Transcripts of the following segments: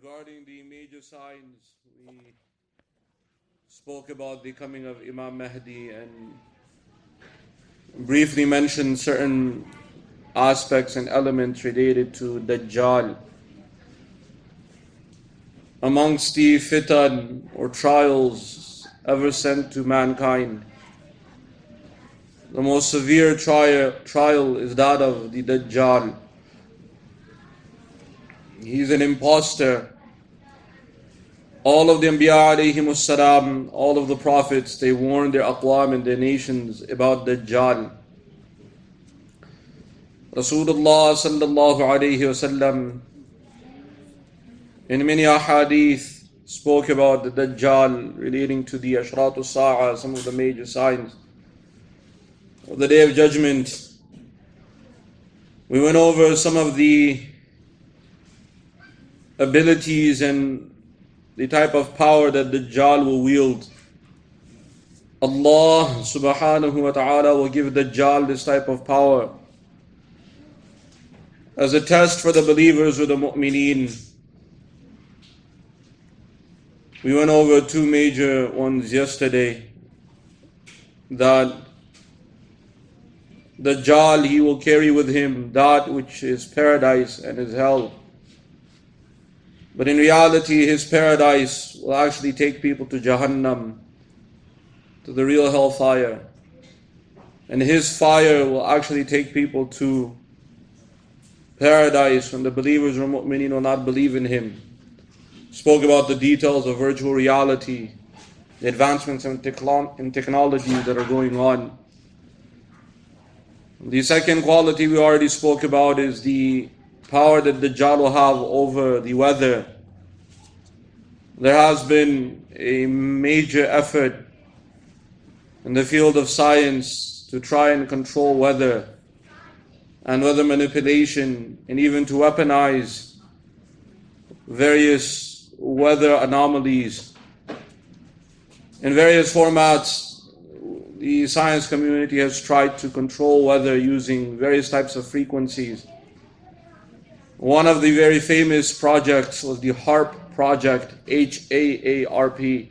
Regarding the major signs, we spoke about the coming of Imam Mahdi and briefly mentioned certain aspects and elements related to Dajjal. Amongst the fitan or trials ever sent to mankind, the most severe trial is that of the Dajjal. He's an impostor. All of the Anbiya alayhimus salam, all of the prophets, they warned their aqwam and their nations about Dajjal. Rasulullah sallallahu alayhi wasallam in many ahadith spoke about the Dajjal relating to the Ashratu Sa'a, some of the major signs of the Day of Judgment. We went over some of the abilities and the type of power that Dajjal will wield. Allah subhanahu wa ta'ala will give Dajjal this type of power as a test for the believers or the mu'mineen. We went over two major ones yesterday. That Dajjal, he will carry with him that which is paradise and is hell. But in reality, his paradise will actually take people to Jahannam, to the real hellfire. And his fire will actually take people to paradise when the believers or mu'mineen will not believe in him. Spoke about the details of virtual reality, the advancements in technology that are going on. The second quality we already spoke about is the power that Dajjal will have over the weather. There has been a major effort in the field of science to try and control weather and weather manipulation, and even to weaponize various weather anomalies. In various formats, the science community has tried to control weather using various types of frequencies. One of the very famous projects was the HAARP project, HAARP,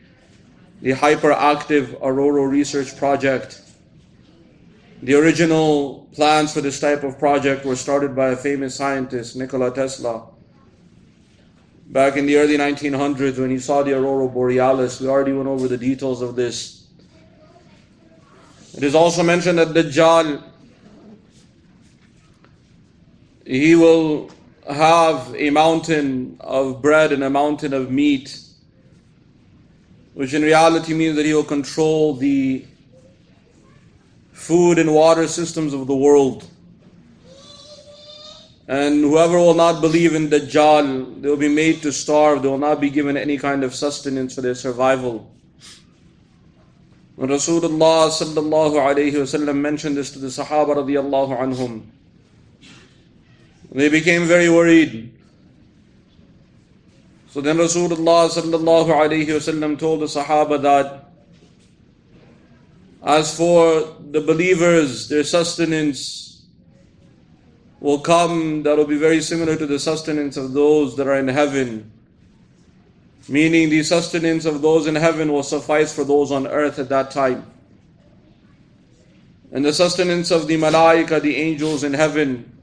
the Hyperactive Auroral Research Project. The original plans for this type of project were started by a famous scientist, Nikola Tesla. Back in the early 1900s when he saw the Aurora Borealis. We already went over the details of this. It is also mentioned that Dajjal, he will have a mountain of bread and a mountain of meat, which in reality means that he will control the food and water systems of the world. And whoever will not believe in Dajjal, they will be made to starve. They will not be given any kind of sustenance for their survival. When Rasulullah sallallahu alayhi wasallam mentioned this to the Sahaba radiyallahu anhum, they became very worried. So then Rasulullah sallallahu alayhi wasallam told the Sahaba that as for the believers, their sustenance will come that will be very similar to the sustenance of those that are in heaven. Meaning the sustenance of those in heaven will suffice for those on earth at that time. And the sustenance of the malaika, the angels in heaven,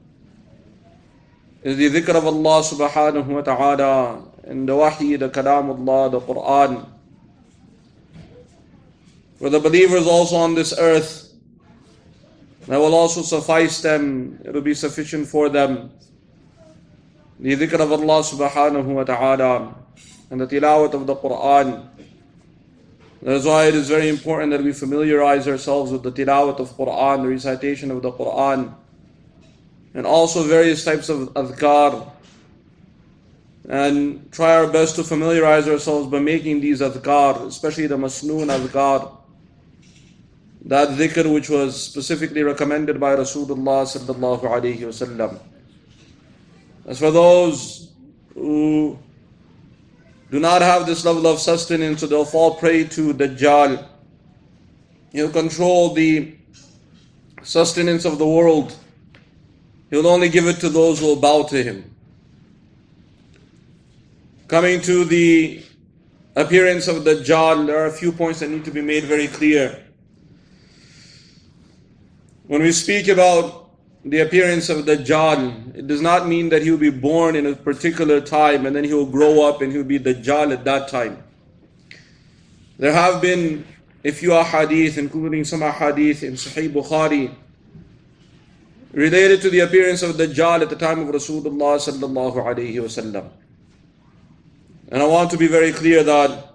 is the dhikr of Allah subhanahu wa ta'ala, and the wahi, the kalam of Allah, the Quran. For the believers also on this earth, that will also suffice them, it will be sufficient for them. The dhikr of Allah subhanahu wa ta'ala and the tilawat of the Quran. That is why it is very important that we familiarize ourselves with the tilawat of Quran, the recitation of the Quran, and also various types of adhkar, and try our best to familiarize ourselves by making these adhkar, especially the masnoon adhkar, that dhikr which was specifically recommended by Rasulullah sallallahu alayhi wasallam. As for those who do not have this level of sustenance, so they'll fall prey to Dajjal. He'll control the sustenance of the world. He'll only give it to those who will bow to him. Coming to the appearance of Dajjal, there are a few points that need to be made very clear. When we speak about the appearance of Dajjal, it does not mean that he will be born in a particular time and then he will grow up and he will be Dajjal at that time. There have been a few ahadith, including some ahadith in Sahih Bukhari, related to the appearance of Dajjal at the time of Rasulullah sallallahu alaihi wasallam. And I want to be very clear that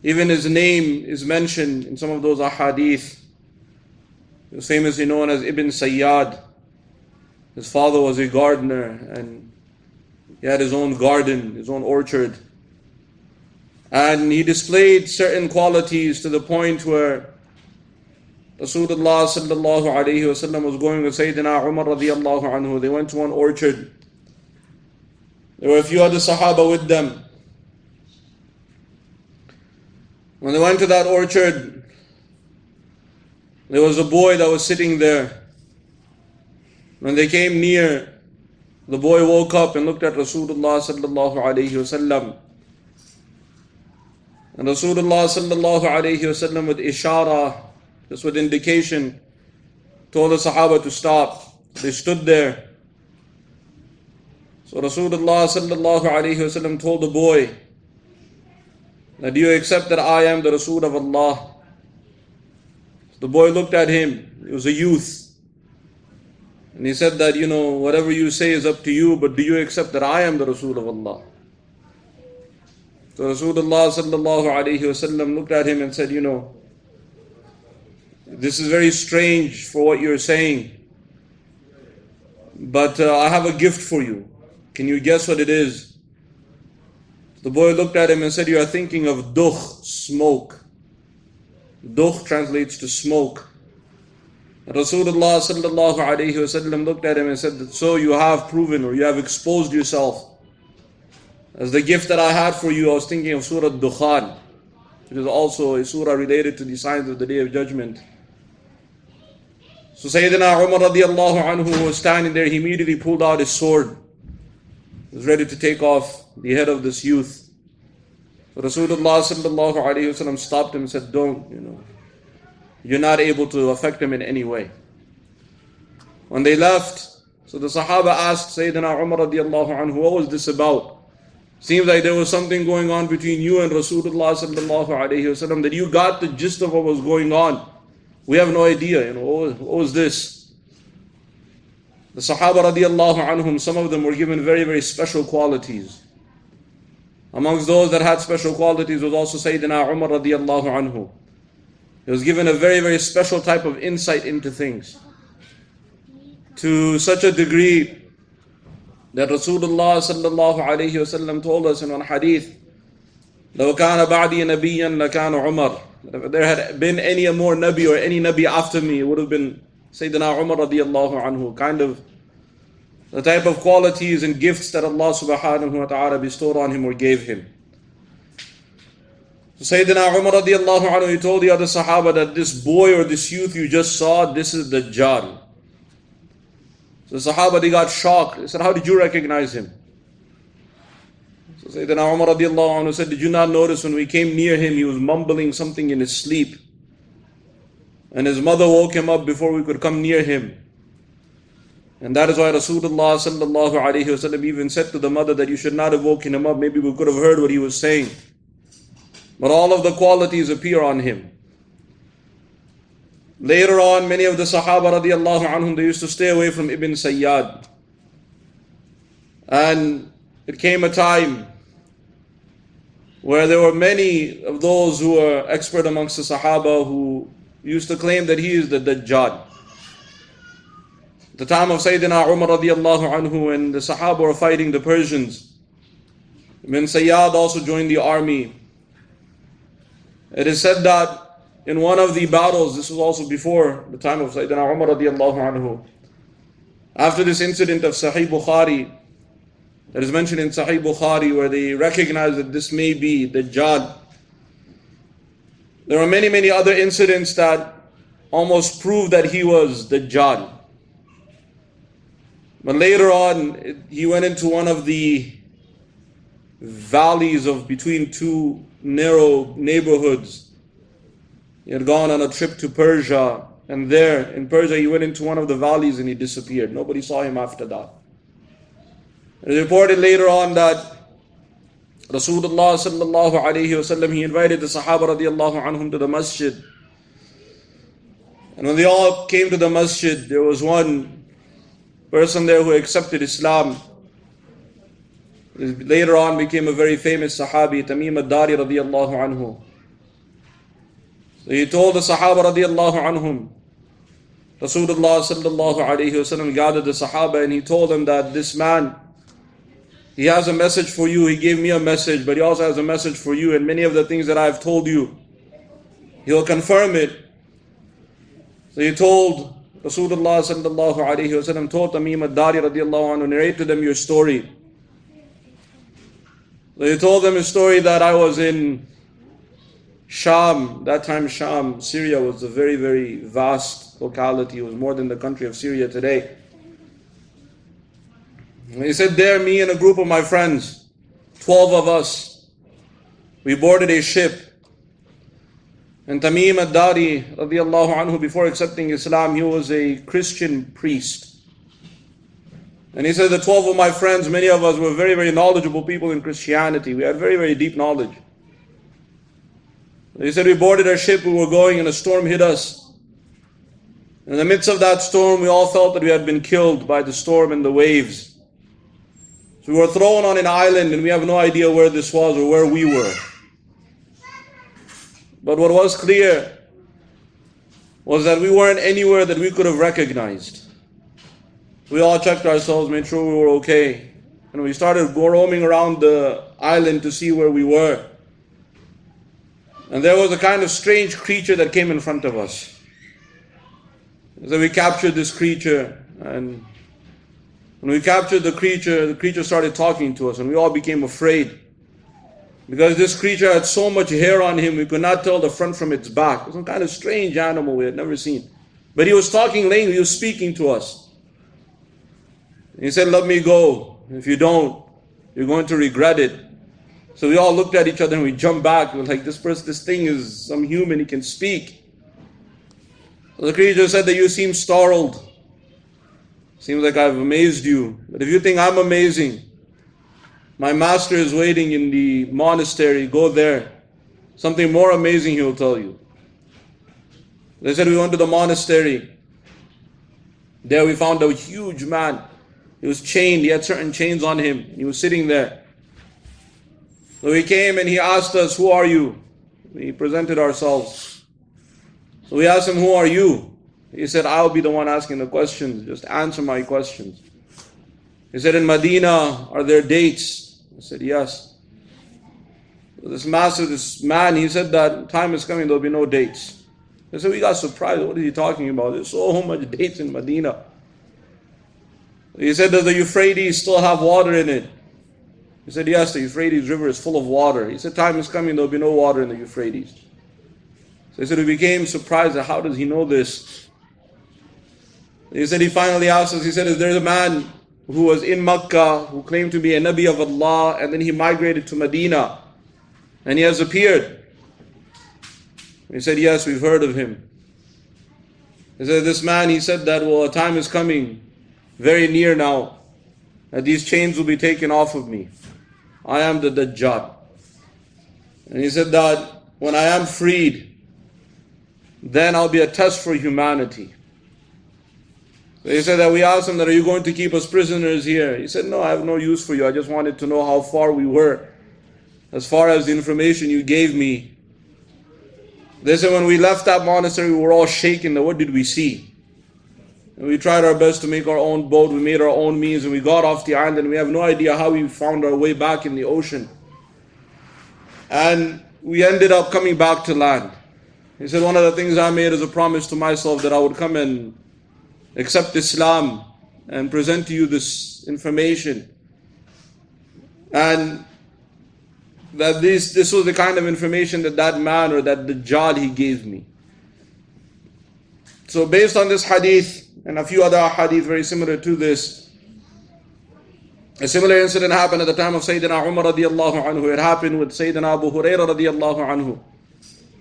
even his name is mentioned in some of those ahadith. He was famously known as Ibn Sayyad. His father was a gardener and he had his own garden, his own orchard. And he displayed certain qualities to the point where Rasulullah sallallahu alayhi wasallam was going with Sayyidina Umar radiyallahu anhu. They went to one orchard. There were a few other Sahaba with them. When they went to that orchard, there was a boy that was sitting there. When they came near, the boy woke up and looked at Rasulullah sallallahu alayhi wasallam. And Rasulullah sallallahu alayhi wasallam with ishara, just with indication, told the Sahaba to stop. They stood there. So Rasulullah sallallahu alayhi wasallam told the boy that, do you accept that I am the Rasul of Allah? The boy looked at him. He was a youth. And he said that, whatever you say is up to you, but do you accept that I am the Rasul of Allah? So Rasulullah sallallahu alayhi wasallam looked at him and said, this is very strange for what you're saying, but I have a gift for you. Can you guess what it is? The boy looked at him and said, you are thinking of dukh, smoke. Dukh translates to smoke. Rasulullah sallallahu alayhi wasallam looked at him and said, so you have proven, or you have exposed yourself. As the gift that I had for you, I was thinking of Surah Dukhan, which is also a surah related to the signs of the Day of Judgment. So Sayyidina Umar radiyallahu anhu, who was standing there, he immediately pulled out his sword. He was ready to take off the head of this youth. So Rasulullah sallallahu alayhi wasallam stopped him and said, don't, you're not able to affect him in any way. When they left, so the Sahaba asked Sayyidina Umar radiyallahu anhu, what was this about? Seems like there was something going on between you and Rasulullah sallallahu alayhi wasallam, that you got the gist of what was going on. We have no idea, what was this? The Sahaba radiyallahu anhum, some of them were given very, very special qualities. Amongst those that had special qualities was also Sayyidina Umar radiyallahu anhu. He was given a very, very special type of insight into things. To such a degree that Rasulullah sallallahu alayhi wasallam told us in one hadith, لَوْ كَانَ بَعْدِي نَبِيًّا لَكَانَ عُمَرٍ. If there had been any more Nabi or any Nabi after me, it would have been Sayyidina Umar radiyallahu anhu. Kind of the type of qualities and gifts that Allah subhanahu wa ta'ala bestowed on him or gave him. So Sayyidina Umar radiyallahu anhu, he told the other Sahaba that this boy or this youth you just saw, this is Dajjal. So the Sahaba, they got shocked. They said, how did you recognize him? So Sayyidina Umar radiallahu anhu said, did you not notice when we came near him, he was mumbling something in his sleep? And his mother woke him up before we could come near him. And that is why Rasulullah sallallahu alayhi wasallam even said to the mother that you should not have woken him up. Maybe we could have heard what he was saying. But all of the qualities appear on him. Later on, many of the Sahaba radiallahu anhum, they used to stay away from Ibn Sayyad. And it came a time where there were many of those who were expert amongst the Sahaba who used to claim that he is the Dajjal. At the time of Sayyidina Umar radiallahu anhu, when the Sahaba were fighting the Persians, Ibn Sayyad also joined the army. It is said that in one of the battles, this was also before the time of Sayyidina Umar radiallahu anhu, after this incident of Sahih Bukhari, that is mentioned in Sahih Bukhari, where they recognize that this may be Dajjal, there were many, many other incidents that almost proved that he was Dajjal. But later on, he went into one of the valleys of between two narrow neighborhoods. He had gone on a trip to Persia, and there in Persia he went into one of the valleys and he disappeared. Nobody saw him after that. It is reported later on that Rasulullah sallallahu alayhi wasallam, he invited the Sahaba radiallahu anhum to the Masjid. And when they all came to the Masjid, there was one person there who accepted Islam. Later on became a very famous Sahabi, Tamim ad-Dari radiallahu anhu. So he told the Sahaba radiallahu anhum, Rasulullah sallallahu alayhi wasallam gathered the Sahaba and he told them that this man, he has a message for you. He gave me a message, but he also has a message for you, and many of the things that I've told you, he'll confirm it. So he told Rasulullah sallallahu alayhi wasallam, told Tamim ad-Dari radiallahu anhu, narrate to them your story. So he told them his story that I was in Sham. That time Sham, Syria, was a very, very vast locality. It was more than the country of Syria today. And he said there, me and a group of my friends, 12 of us, we boarded a ship. And Tamim ad-Dari radiallahu anhu, before accepting Islam, he was a Christian priest. And he said the 12 of my friends, many of us were very, very knowledgeable people in Christianity. We had very, very deep knowledge. He said we boarded our ship, we were going and a storm hit us. In the midst of that storm, we all felt that we had been killed by the storm and the waves. So we were thrown on an island and we have no idea where this was or where we were. But what was clear was that we weren't anywhere that we could have recognized. We all checked ourselves, made sure we were okay. And we started roaming around the island to see where we were. And there was a kind of strange creature that came in front of us. So we captured this creature, and when we captured the creature started talking to us, and we all became afraid. Because this creature had so much hair on him, we could not tell the front from its back. It was some kind of strange animal we had never seen. But he was talking language, he was speaking to us. He said, let me go. If you don't, you're going to regret it. So we all looked at each other and we jumped back. We were like, this thing is some human, he can speak. So the creature said that you seem startled. Seems like I've amazed you. But if you think I'm amazing, my master is waiting in the monastery. Go there. Something more amazing he'll tell you. They said we went to the monastery. There we found a huge man. He was chained. He had certain chains on him. He was sitting there. So he came and he asked us, who are you? We presented ourselves. So we asked him, who are you? He said, I'll be the one asking the questions. Just answer my questions. He said, in Medina, are there dates? I said, yes. So this man, he said that time is coming, there'll be no dates. They said, we got surprised. What is he talking about? There's so much dates in Medina. He said, does the Euphrates still have water in it? He said, yes, the Euphrates River is full of water. He said, time is coming, there'll be no water in the Euphrates. So he said, we became surprised at how does he know this? He said, he finally asked us, he said, is there a man who was in Makkah, who claimed to be a Nabi of Allah, and then he migrated to Medina, and he has appeared? He said, yes, we've heard of him. He said, this man, he said that, well, a time is coming, very near now, that these chains will be taken off of me. I am the Dajjal. And he said that when I am freed, then I'll be a test for humanity. So he said that we asked him that, are you going to keep us prisoners here? He said, no, I have no use for you. I just wanted to know how far we were, as far as the information you gave me. They said when we left that monastery, we were all shaken. What did we see? And we tried our best to make our own boat. We made our own means and we got off the island. We have no idea how we found our way back in the ocean. And we ended up coming back to land. He said, one of the things I made as a promise to myself that I would come and accept Islam and present to you this information. And that this was the kind of information that man or that Dajjal he gave me. So based on this hadith and a few other hadith very similar to this, A similar incident happened at the time of Sayyidina Umar radiallahu anhu. It happened with Sayyidina Abu Hurairah radiallahu anhu.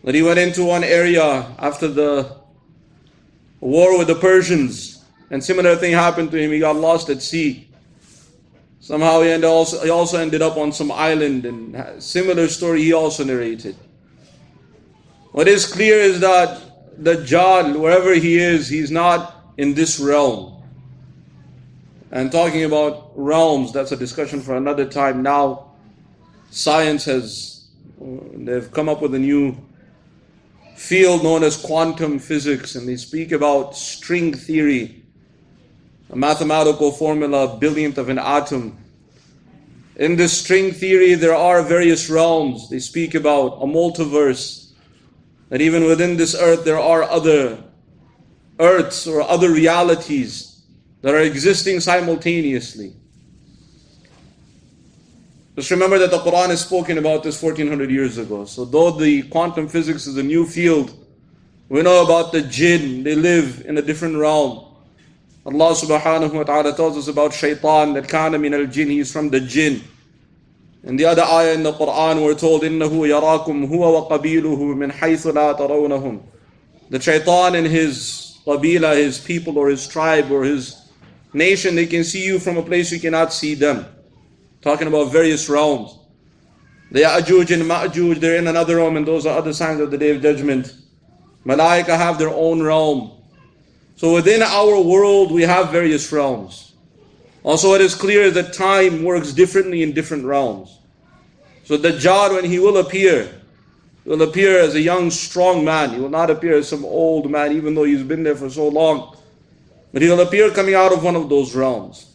That he went into one area after the war with the Persians, and similar thing happened to him. He got lost at sea. Somehow he also ended up on some island, and similar story he also narrated. What is clear is that Dajjal, wherever he is, he's not in this realm. And talking about realms, that's a discussion for another time. Now, they've come up with a new field known as quantum physics, and they speak about string theory, a mathematical formula, a billionth of an atom. In this string theory, there are various realms. They speak about a multiverse, that even within this earth, there are other earths or other realities that are existing simultaneously. Just remember that the Quran has spoken about this 1400 years ago. So though the quantum physics is a new field, we know about the jinn. They live in a different realm. Allah subhanahu wa ta'ala tells us about shaitan, that kana min al-jinn, he is from the jinn. In the other ayah in the Quran, we're told, إِنَّهُ يَرَاكُمْ هُوَ وَقَبِيلُهُ مِنْ حَيْثُ لَا تَرَوْنَهُمْ. The shaitan and his qabila, his people or his tribe or his nation, they can see you from a place you cannot see them. Talking about various realms. The Ya'juj and Ma'juj, they're in another realm, and those are other signs of the Day of Judgment. Malaika have their own realm. So within our world, we have various realms. Also, it is clear that time works differently in different realms. So Dajjal, when he will appear as a young, strong man. He will not appear as some old man, even though he's been there for so long. But he will appear coming out of one of those realms.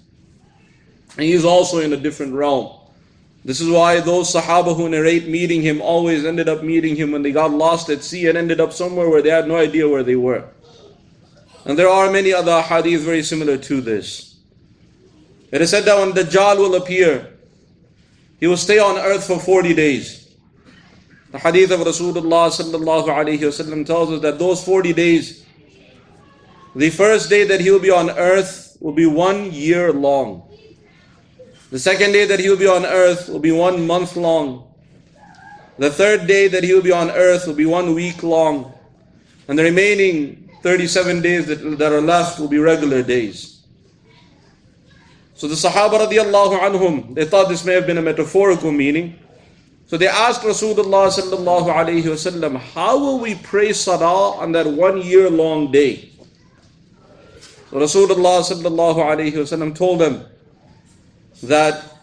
And he is also in a different realm. This is why those Sahaba who narrate meeting him always ended up meeting him when they got lost at sea and ended up somewhere where they had no idea where they were. And there are many other hadith very similar to this. It is said that when Dajjal will appear, he will stay on earth for 40 days. The hadith of Rasulullah sallallahu alayhi wasallam tells us that those 40 days, the first day that he will be on earth will be 1 year long. The second day that he will be on earth will be 1 month long. The third day that he will be on earth will be 1 week long. And the remaining 37 days that are left will be regular days. So the Sahaba radiallahu anhum, they thought this may have been a metaphorical meaning. So they asked Rasulullah sallallahu alayhi wasallam, how will we pray salah on that 1 year long day? So Rasulullah sallallahu alayhi wasallam told them that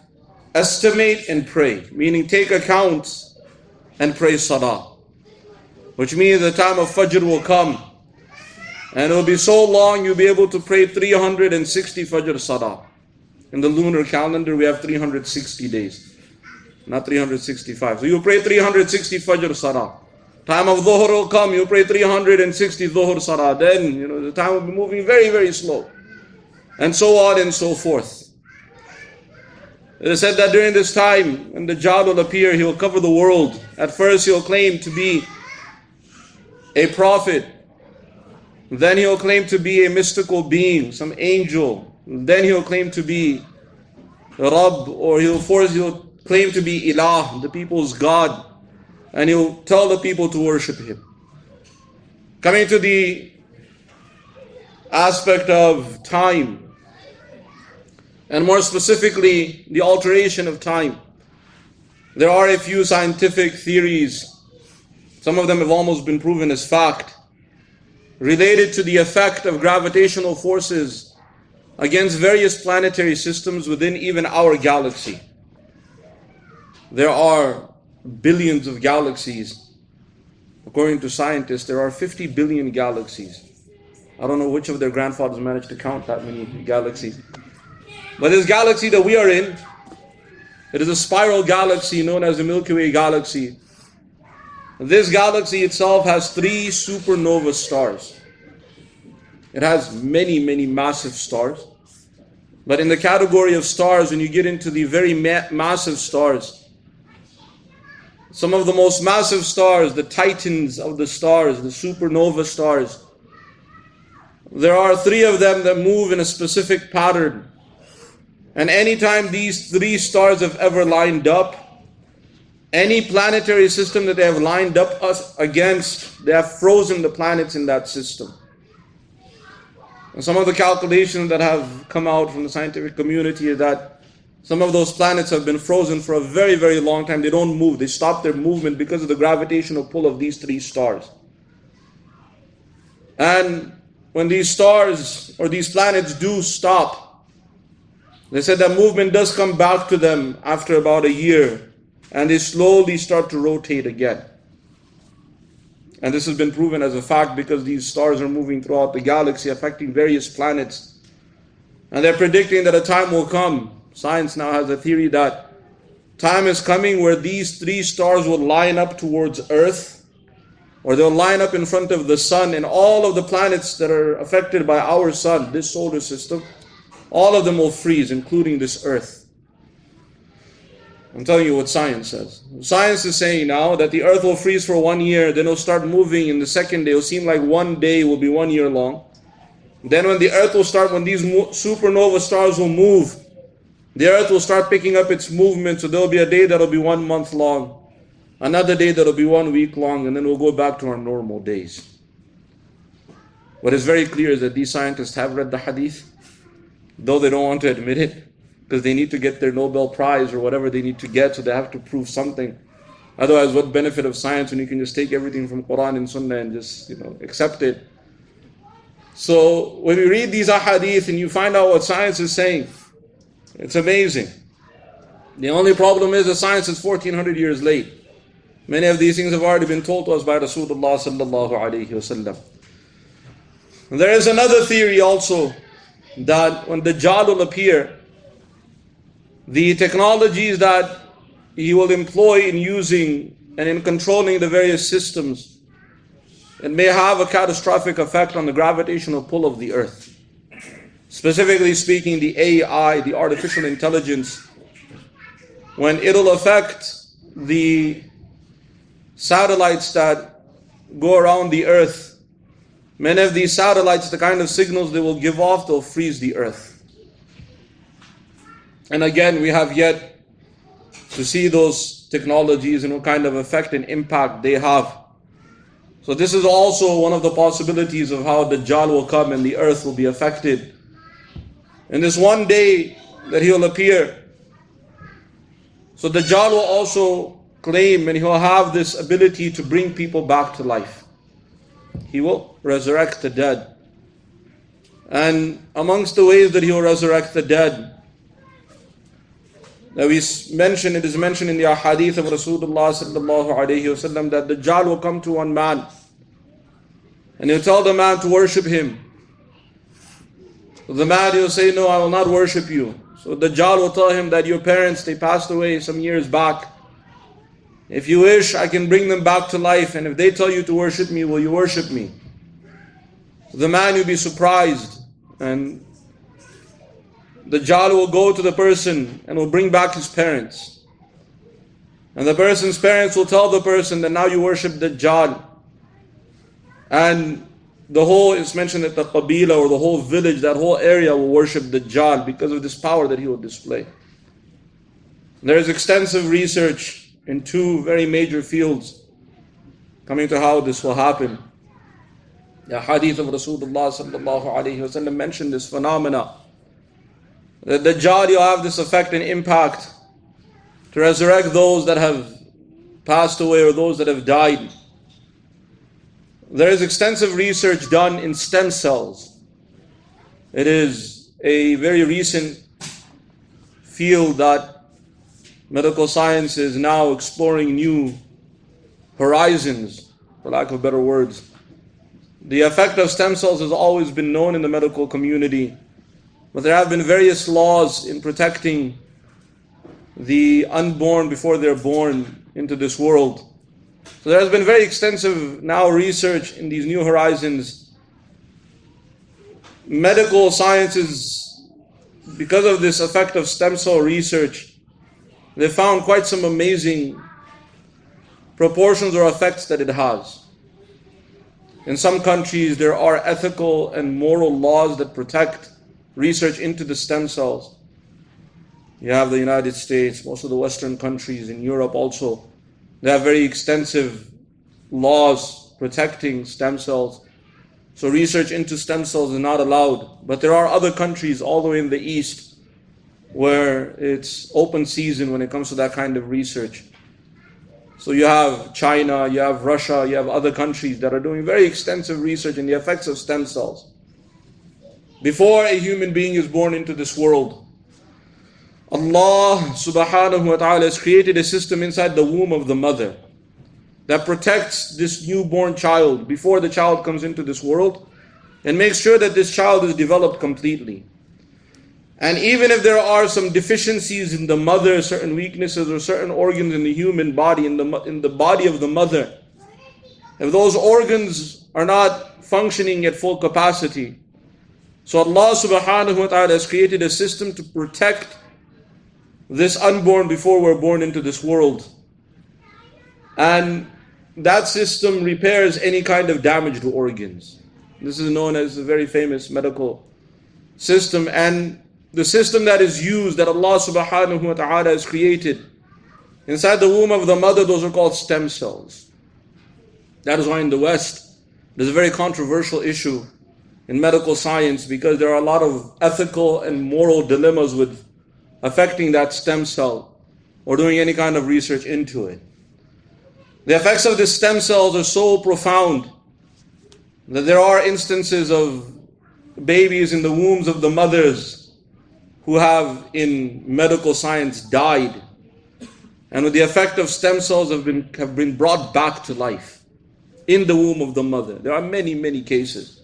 estimate and pray, meaning take account and pray salah. Which means the time of Fajr will come, and it will be so long you'll be able to pray 360 Fajr salah. In the lunar calendar we have 360 days, not 365. So you pray 360 Fajr salah. Time of Dhuhr will come, you pray 360 Dhuhr salah. Then the time will be moving very, very slow. And so on and so forth. It is said that during this time, when the Dajjal will appear, he will cover the world. At first he will claim to be a prophet. Then he will claim to be a mystical being, some angel. Then he will claim to be Rabb, or he'll claim to be Ilah, the people's God. And he'll tell the people to worship him. Coming to the aspect of time, and more specifically, the alteration of time. There are a few scientific theories, some of them have almost been proven as fact, related to the effect of gravitational forces against various planetary systems within even our galaxy. There are billions of galaxies. According to scientists, there are 50 billion galaxies. I don't know which of their grandfathers managed to count that many galaxies. But this galaxy that we are in, it is a spiral galaxy known as the Milky Way galaxy. This galaxy itself has 3 supernova stars. It has many, many massive stars. But in the category of stars, when you get into the very massive stars, some of the most massive stars, the titans of the stars, the supernova stars, there are 3 of them that move in a specific pattern. And anytime these three stars have ever lined up, any planetary system that they have lined up us against, they have frozen the planets in that system. And some of the calculations that have come out from the scientific community is that some of those planets have been frozen for a very, very long time. They don't move. They stop their movement because of the gravitational pull of these three stars. And when these stars or these planets do stop, they said that movement does come back to them after about a year, and they slowly start to rotate again. And this has been proven as a fact because these stars are moving throughout the galaxy, affecting various planets. And they're predicting that a time will come. Science now has a theory that time is coming where these three stars will line up towards Earth, or they'll line up in front of the sun, and all of the planets that are affected by our sun, this solar system, all of them will freeze, including this Earth. I'm telling you what science says. Science is saying now that the Earth will freeze for 1 year, then it'll start moving in the second day. It'll seem like one day will be 1 year long. Then when the Earth will start, when these supernova stars will move, the Earth will start picking up its movement, so there'll be a day that'll be 1 month long, another day that'll be 1 week long, and then we'll go back to our normal days. What is very clear is that these scientists have read the hadith, though they don't want to admit it, because they need to get their Nobel Prize or whatever they need to get, so they have to prove something. Otherwise, what benefit of science when you can just take everything from Quran and Sunnah and just accept it? So when we read these ahadith and you find out what science is saying, it's amazing. The only problem is that science is 1400 years late. Many of these things have already been told to us by Rasulullah sallallahu alaihi wasallam. There is another theory also, that when Dajjal will appear, the technologies that he will employ in using and in controlling the various systems, it may have a catastrophic effect on the gravitational pull of the Earth. Specifically speaking, the AI, the artificial intelligence, when it'll affect the satellites that go around the Earth, many of these satellites, the kind of signals they will give off, they'll freeze the Earth. And again, we have yet to see those technologies and what kind of effect and impact they have. So this is also one of the possibilities of how Dajjal will come and the Earth will be affected. In this one day that he will appear, so Dajjal will also claim and he will have this ability to bring people back to life. He will resurrect the dead. And amongst the ways that he will resurrect the dead, that we mentioned, it is mentioned in the ahadith of Rasulullah sallallahu alayhi wasallam that Dajjal will come to one man and he'll tell the man to worship him. So the man will say, no, I will not worship you. So Dajjal will tell him that your parents, they passed away some years back. If you wish, I can bring them back to life, and if they tell you to worship me, will you worship me? The man will be surprised, and Dajjal will go to the person and will bring back his parents. And the person's parents will tell the person that now you worship Dajjal. And the whole, it's mentioned that the Qabila or the whole village, that whole area will worship Dajjal because of this power that he will display. There is extensive research in two very major fields coming to how this will happen. The hadith of Rasulullah sallallahu alayhi wasallam mentioned this phenomena. That Dajjal will have this effect and impact to resurrect those that have passed away or those that have died. There is extensive research done in stem cells. It is a very recent field that medical science is now exploring new horizons, for lack of better words. The effect of stem cells has always been known in the medical community, but there have been various laws in protecting the unborn before they're born into this world. So there has been very extensive now research in these new horizons. Medical sciences, because of this effect of stem cell research, they found quite some amazing proportions or effects that it has. In some countries, there are ethical and moral laws that protect research into the stem cells. You have the United States, most of the Western countries, in Europe also. They have very extensive laws protecting stem cells. So research into stem cells is not allowed. But there are other countries all the way in the East where it's open season when it comes to that kind of research. So you have China, you have Russia, you have other countries that are doing very extensive research in the effects of stem cells. Before a human being is born into this world, Allah subhanahu wa ta'ala has created a system inside the womb of the mother that protects this newborn child before the child comes into this world and makes sure that this child is developed completely. And even if there are some deficiencies in the mother, certain weaknesses or certain organs in the human body, in the body of the mother, if those organs are not functioning at full capacity, so Allah subhanahu wa ta'ala has created a system to protect this unborn before we're born into this world. And that system repairs any kind of damage to organs. This is known as a very famous medical system. And the system that is used, that Allah subhanahu wa ta'ala has created inside the womb of the mother, those are called stem cells. That is why in the West, there's a very controversial issue in medical science, because there are a lot of ethical and moral dilemmas with affecting that stem cell or doing any kind of research into it. The effects of the stem cells are so profound that there are instances of babies in the wombs of the mothers who have in medical science died, and with the effect of stem cells have been brought back to life in the womb of the mother. There are many, many cases.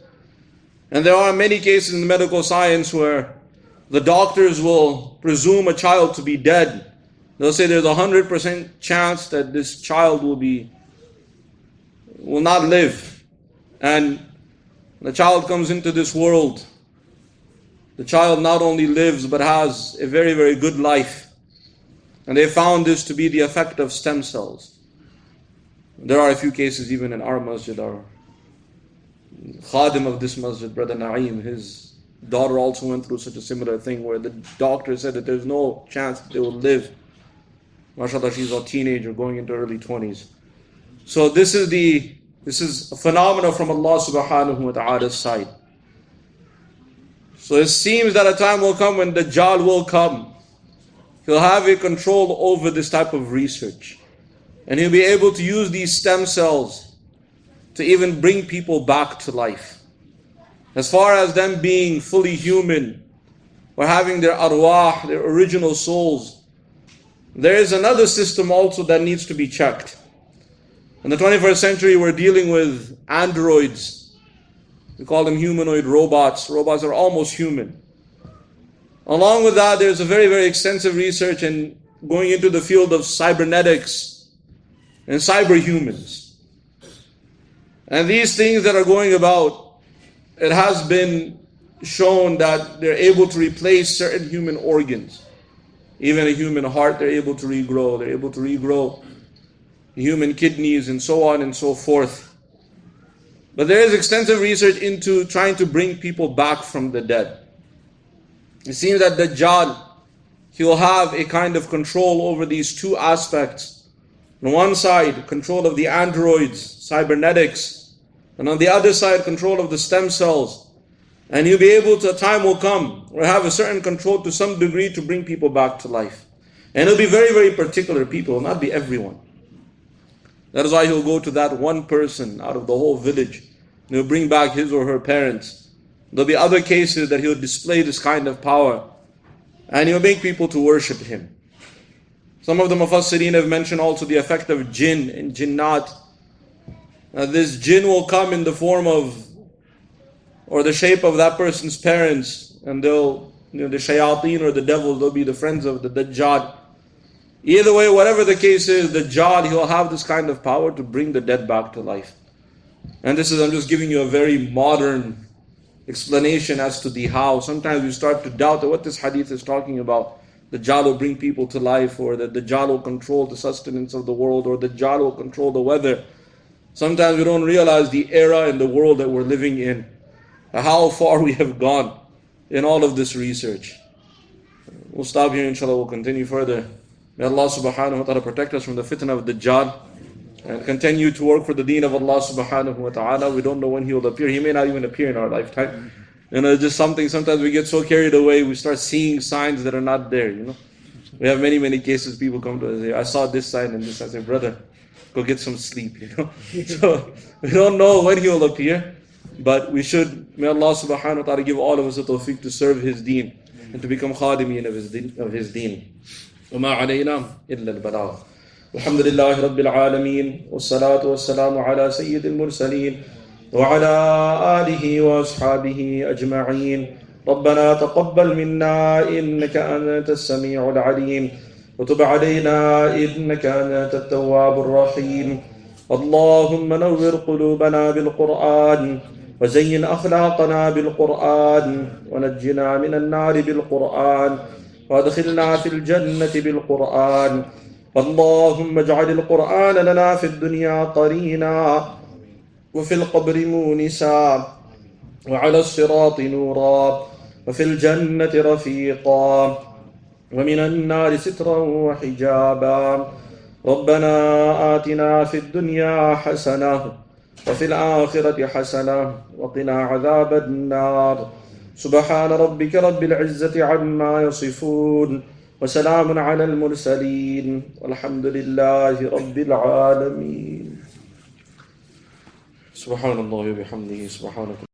And there are many cases in medical science where the doctors will presume a child to be dead. They'll say there's 100% chance that this child will not live. And the child comes into this world. The child not only lives but has a very, very good life. And they found this to be the effect of stem cells. There are a few cases even in our masjid. Our khadim of this masjid, Brother Naeem, his daughter also went through such a similar thing where the doctor said that there's no chance that they will live. MashaAllah, she's a teenager going into early 20s. So this is a phenomenon from Allah subhanahu wa ta'ala's side. So it seems that a time will come when Dajjal will come. He'll have a control over this type of research. And he'll be able to use these stem cells to even bring people back to life. As far as them being fully human or having their arwah, their original souls, there is another system also that needs to be checked. In the 21st century, we're dealing with androids. We call them humanoid robots. Robots are almost human. Along with that, there's a very, very extensive research in going into the field of cybernetics and cyberhumans. And these things that are going about, it has been shown that they're able to replace certain human organs. Even a human heart, they're able to regrow. They're able to regrow human kidneys and so on and so forth. But there is extensive research into trying to bring people back from the dead. It seems that Dajjal, he'll have a kind of control over these two aspects. On one side, control of the androids, cybernetics, and on the other side, control of the stem cells. And he'll be able to, a time will come, or have a certain control to some degree to bring people back to life. And it'll be very, very particular people, not be everyone. That is why he'll go to that one person out of the whole village, and he'll bring back his or her parents. There'll be other cases that he'll display this kind of power, and he'll make people to worship him. Some of the Mufassirin have mentioned also the effect of jinn and jinnat. This jinn will come in the form of, or the shape of that person's parents, and they'll, the shayateen or the devil, they'll be the friends of the Dajjal. Either way, whatever the case is, the Dajjal, he'll have this kind of power to bring the dead back to life. And this is, I'm just giving you a very modern explanation as to the how. Sometimes we start to doubt that what this hadith is talking about. The Dajjal will bring people to life, or that the Dajjal will control the sustenance of the world, or the Dajjal will control the weather. Sometimes we don't realize the era and the world that we're living in, how far we have gone in all of this research. We'll stop here, inshallah, we'll continue further. May Allah subhanahu wa ta'ala protect us from the fitna of Dajjal and continue to work for the deen of Allah subhanahu wa ta'ala. We don't know when He will appear. He may not even appear in our lifetime. It's just something, sometimes we get so carried away, we start seeing signs that are not there, We have many, many cases, people come to us and say, I saw this sign and this. I say, brother, go get some sleep, So, we don't know when He will appear, but we should, may Allah subhanahu wa ta'ala give all of us the tawfiq to serve His deen and to become khadimin of His deen. وَمَا عَلَيْنَا إِلَّا الْبَلَاغُ. الحمد لله رب العالمين والصلاة والسلام على سيد المرسلين وعلى آله وأصحابه أجمعين. ربنا تقبل منا إنك أنت السميع العليم وتب علينا إنك أنت التواب الرحيم. اللهم نور قلوبنا بالقرآن وزين أخلاقنا بالقرآن ونجنا من النار بالقرآن وادخلنا في الجنة بالقرآن. اللهم اجعل القرآن لنا في الدنيا قرينا وفي القبر مونسا وعلى الصراط نورا وفي الجنة رفيقا ومن النار سترا وحجابا. ربنا آتنا في الدنيا حسنة وفي الآخرة حسنة وقنا عذاب النار. سبحان ربك رب العزة عما يصفون وسلام على المرسلين والحمد لله رب العالمين. سبحان الله وبحمده سبحانك